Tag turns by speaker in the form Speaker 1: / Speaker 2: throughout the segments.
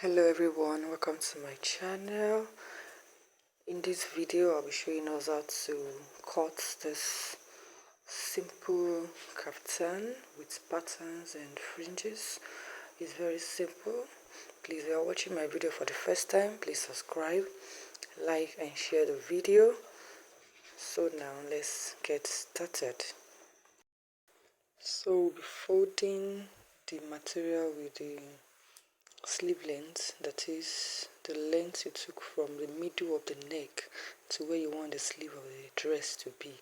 Speaker 1: Hello everyone, welcome to my channel. In this video I'll be showing us how to cut this simple kaftan with patterns and fringes. It's very simple. Please, if you are watching my video for the first time, please subscribe, like and share the video. So now let's get started. So we'll be folding the material with the sleeve length, that is the length you took from the middle of the neck to where you want the sleeve of the dress to be.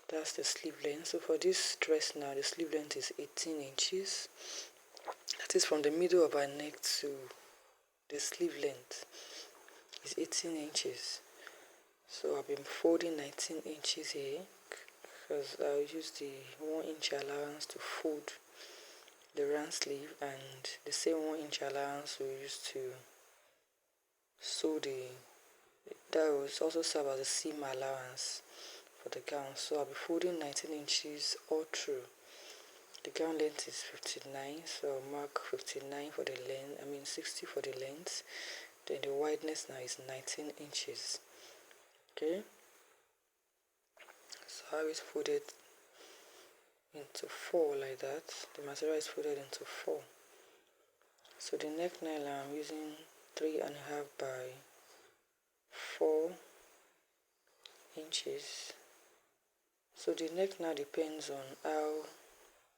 Speaker 1: That's the sleeve length. So for this dress now, the sleeve length is 18 inches. That is from the middle of our neck to the sleeve length is 18 inches. So I've been folding 19 inches here because I'll use the 1 inch allowance to fold the round sleeve, and the same 1 inch allowance we used to sew that will also serve as a seam allowance for the gown. So I'll be folding 19 inches all through. The gown length is 59, so I'll mark 59 for the length, 60 for the length. Then the wideness now is 19 inches. Okay, so I will fold it into 4 like that. The material is folded into 4. So the neckline I'm using 3.5 by 4 inches. So the neck now depends on how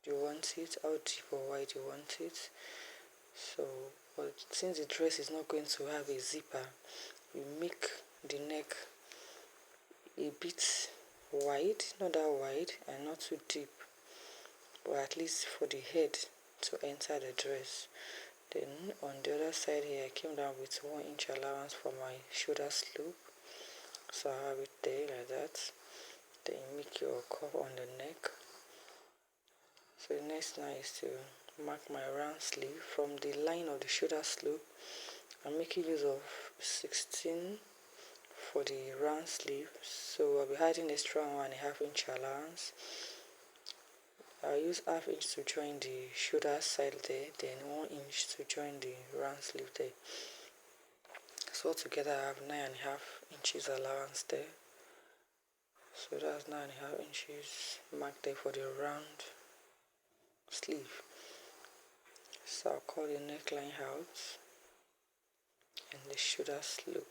Speaker 1: you want it, how deep or wide you want it. So, but since the dress is not going to have a zipper, you make the neck a bit wide, not that wide and not too deep, but at least for the head to enter the dress. Then on the other side here, I came down with 1 inch allowance for my shoulder slope. So I have it there like that. Then you make your curve on the neck. So the next now is to mark my round sleeve from the line of the shoulder slope. I'm making use of 16 for the round sleeve, so I'll be adding extra 1.5 inch allowance. I'll use 1/2 inch to join the shoulder side there, then 1 inch to join the round sleeve there. So altogether I have 9.5 inches allowance there. So that's 9.5 inches marked there for the round sleeve. So I'll cut the neckline out and the shoulder slope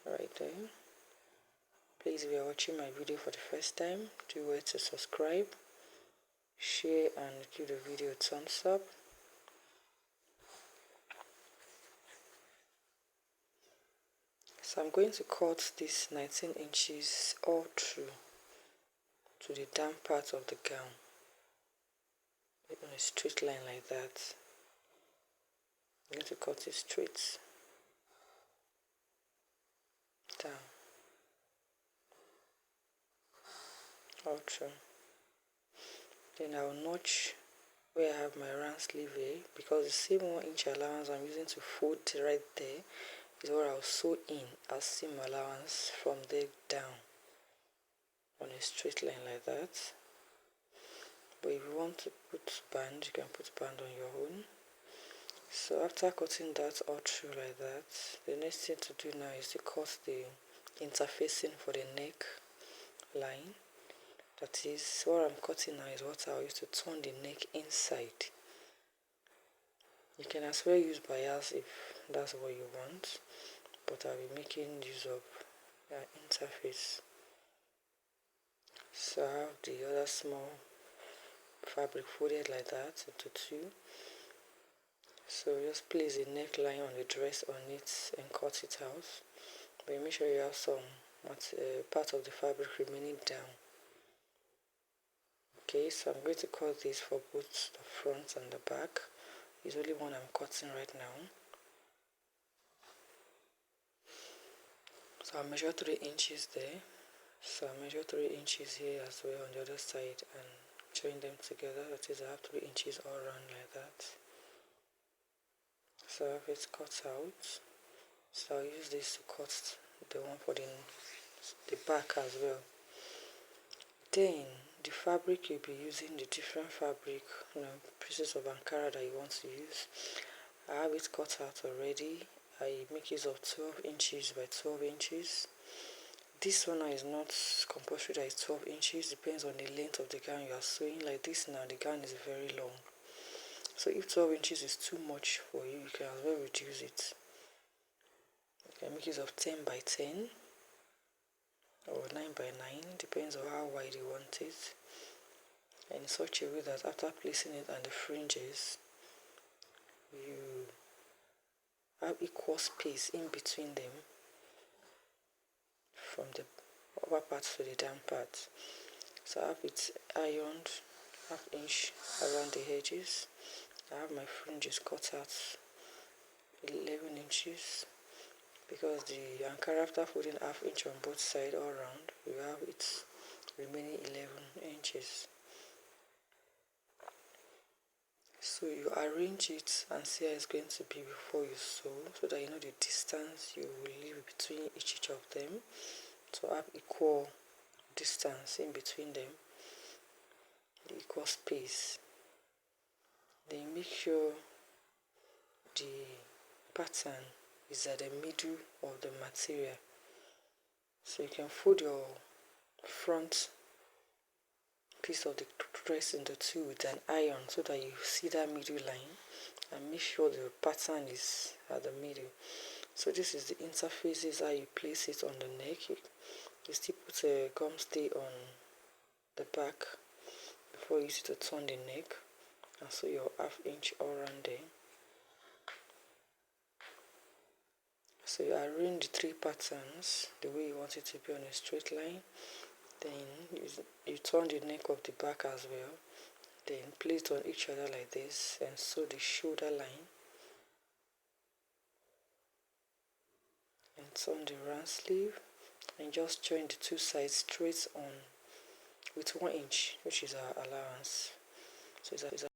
Speaker 1: right there. Please, if you are watching my video for the first time, do well to subscribe, share and give the video a thumbs up. So I'm going to cut this 19 inches all through to the down part of the gown on a straight line like that. I'm going to cut it straight down all through. Then I'll notch where I have my round sleeve here, because the same 1 inch allowance I'm using to fold right there is what I'll sew in as seam allowance from there down on a straight line like that. But if you want to put band, you can put band on your own. So after cutting that all through like that, the next thing to do now is to cut the interfacing for the neck line. That is, what I'm cutting now is what I'll use to turn the neck inside. You can as well use bias if that's what you want, but I'll be making use of interface. So I have the other small fabric folded like that into 2. So just place the neckline on the dress on it and cut it out, but make sure you have some part of the fabric remaining down. Okay, so I'm going to cut this for both the front and the back. It's only one I'm cutting right now. So I'll measure 3 inches there. So I'll measure 3 inches here as well on the other side and join them together. That is, I have 3 inches all around like that. So I have it cut out. So I'll use this to cut the one for the back as well. Then The fabric, you'll be using the different fabric, pieces of Ankara that you want to use. I have it cut out already. I make use of 12 inches by 12 inches. This one is not compulsory that it's 12 inches, depends on the length of the gown you are sewing. Like this now, the gown is very long. So if 12 inches is too much for you, you can as well reduce it. You can make use of 10 by 10 or 9 by 9, depends on how wide you want it. And in such a way that after placing it on the fringes, you have equal space in between them from the upper part to the down part. So I have it ironed half-inch around the edges. I have my fringes cut out 11 inches because the Ankara, after folding half-inch on both sides all round, you have its remaining 11 inches. So you arrange it and see how it's going to be before you sew, so that you know the distance you will leave between each of them, to have equal distance in between them, the equal space. Then make sure the pattern is at the middle of the material. So you can fold your front piece of the dress into two with an iron so that you see that middle line, and make sure the pattern is at the middle. So this is the interfaces, how you place it on the neck. You still put a gum stay on the back before you use it to turn the neck, and so your half-inch all around there. So you arrange the three patterns the way you want it to be on a straight line. Then you turn the neck of the back as well. Then place it on each other like this, and sew the shoulder line, and turn the round sleeve, and just join the two sides straight on with 1 inch, which is our allowance. So it's